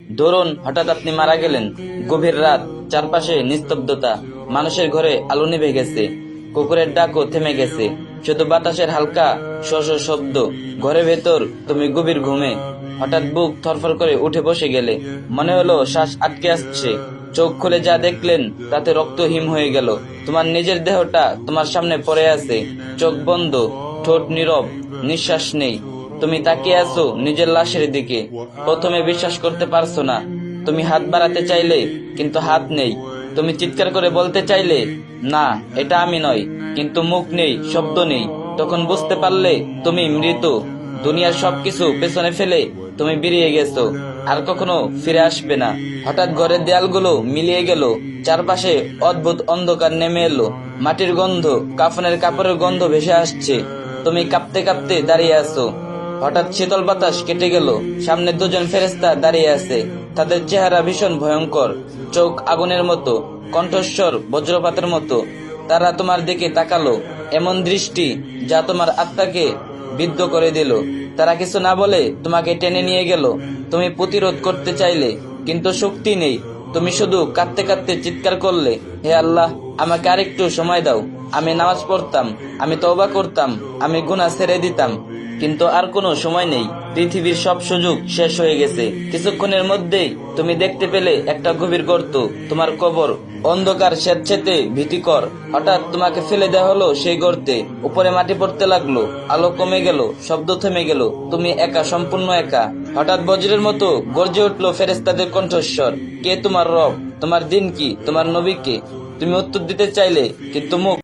ধরুন হঠাৎ আপনি মারা গেলেন। গভীর রাত, চারপাশে নিস্তব্ধতা, মানুষের ঘরে আলো নিভে গেছে, কুকুরের ডাকও থেমে গেছে, শুধু বাতাসের হালকা শস্য শব্দ। ঘরের ভেতর তুমি গভীর ঘুমে। হঠাৎ বুক থরফর করে উঠে বসে গেলে, মনে হলো শ্বাস আটকে আসছে। চোখ খুলে যা দেখলেন তাতে রক্ত হিম হয়ে গেল। তোমার নিজের দেহটা তোমার সামনে পড়ে আছে, চোখ বন্ধ, ঠোঁট নীরব, নিঃশ্বাস নেই। তুমি তাকিয়ে আছো নিজের লাশের দিকে। প্রথমে বিশ্বাস করতে পারছো না। তুমি হাত বাড়াতে চাইলে, কিন্তু হাত নেই। তুমি চিৎকার করে বলতে চাইলে, না এটা আমি নই, কিন্তু মুখ নেই, শব্দ নেই। তখন বুঝতে পারলে তুমি মৃত। দুনিয়ার সবকিছু পেছনে ফেলে তুমি বেরিয়ে গেছো, আর কখনো ফিরে আসবে না। হঠাৎ ঘরের দেয়ালগুলো মিলিয়ে গেল, চারপাশে অদ্ভুত অন্ধকার নেমে এলো। মাটির গন্ধ, কাফনের কাপড়ের গন্ধ ভেসে আসছে। তুমি কাঁপতে কাঁপতে দাঁড়িয়ে আছো। হঠাৎ শীতল বাতাস কেটে গেল। সামনে দুজন ফেরেশতা দাঁড়িয়ে আছে। তাদের চেহারা ভীষণ ভয়ঙ্কর, চোখ আগুনের মতো, কণ্ঠস্বর বজ্রপাতের মতো। তারা তোমার দিকে তাকালো, এমন দৃষ্টি যা তোমার আত্মাকে বিদ্ধ করে দিল। তারা কিছু না বলে তোমাকে টেনে নিয়ে গেল। তুমি প্রতিরোধ করতে চাইলে, কিন্তু শক্তি নেই। তুমি শুধু কাঁদতে কাঁদতে চিৎকার করলে, হে আল্লাহ, আমাকে আরেকটু সময় দাও। আমি নামাজ পড়তাম, আমি তওবা করতাম, আমি গুনাহ ছেড়ে দিতাম, কিন্তু আর কোনো সময় নেই। পৃথিবীর সব সুযোগ শেষ হয়ে গেছে। কিছুক্ষণের মধ্যেই তুমি দেখতে পেলে একটা গভীর গর্ত, তোমার কবর। অন্ধকার স্বেচ্ছেতে ভীতিকর। হঠাৎ তোমাকে ফেলে দেওয়া হলো সেই গর্তে। উপরে মাটি পড়তে লাগলো, আলো কমে গেল, শব্দ থেমে গেল। তুমি একা, সম্পূর্ণ একা। হঠাৎ বজ্রের মতো গর্জে উঠলো ফেরেশতাদের কণ্ঠস্বর, কে তোমার রব? তোমার দিন কি? তোমার নবী কে? তুমি উত্তর দিতে চাইলে, কিন্তু মুখ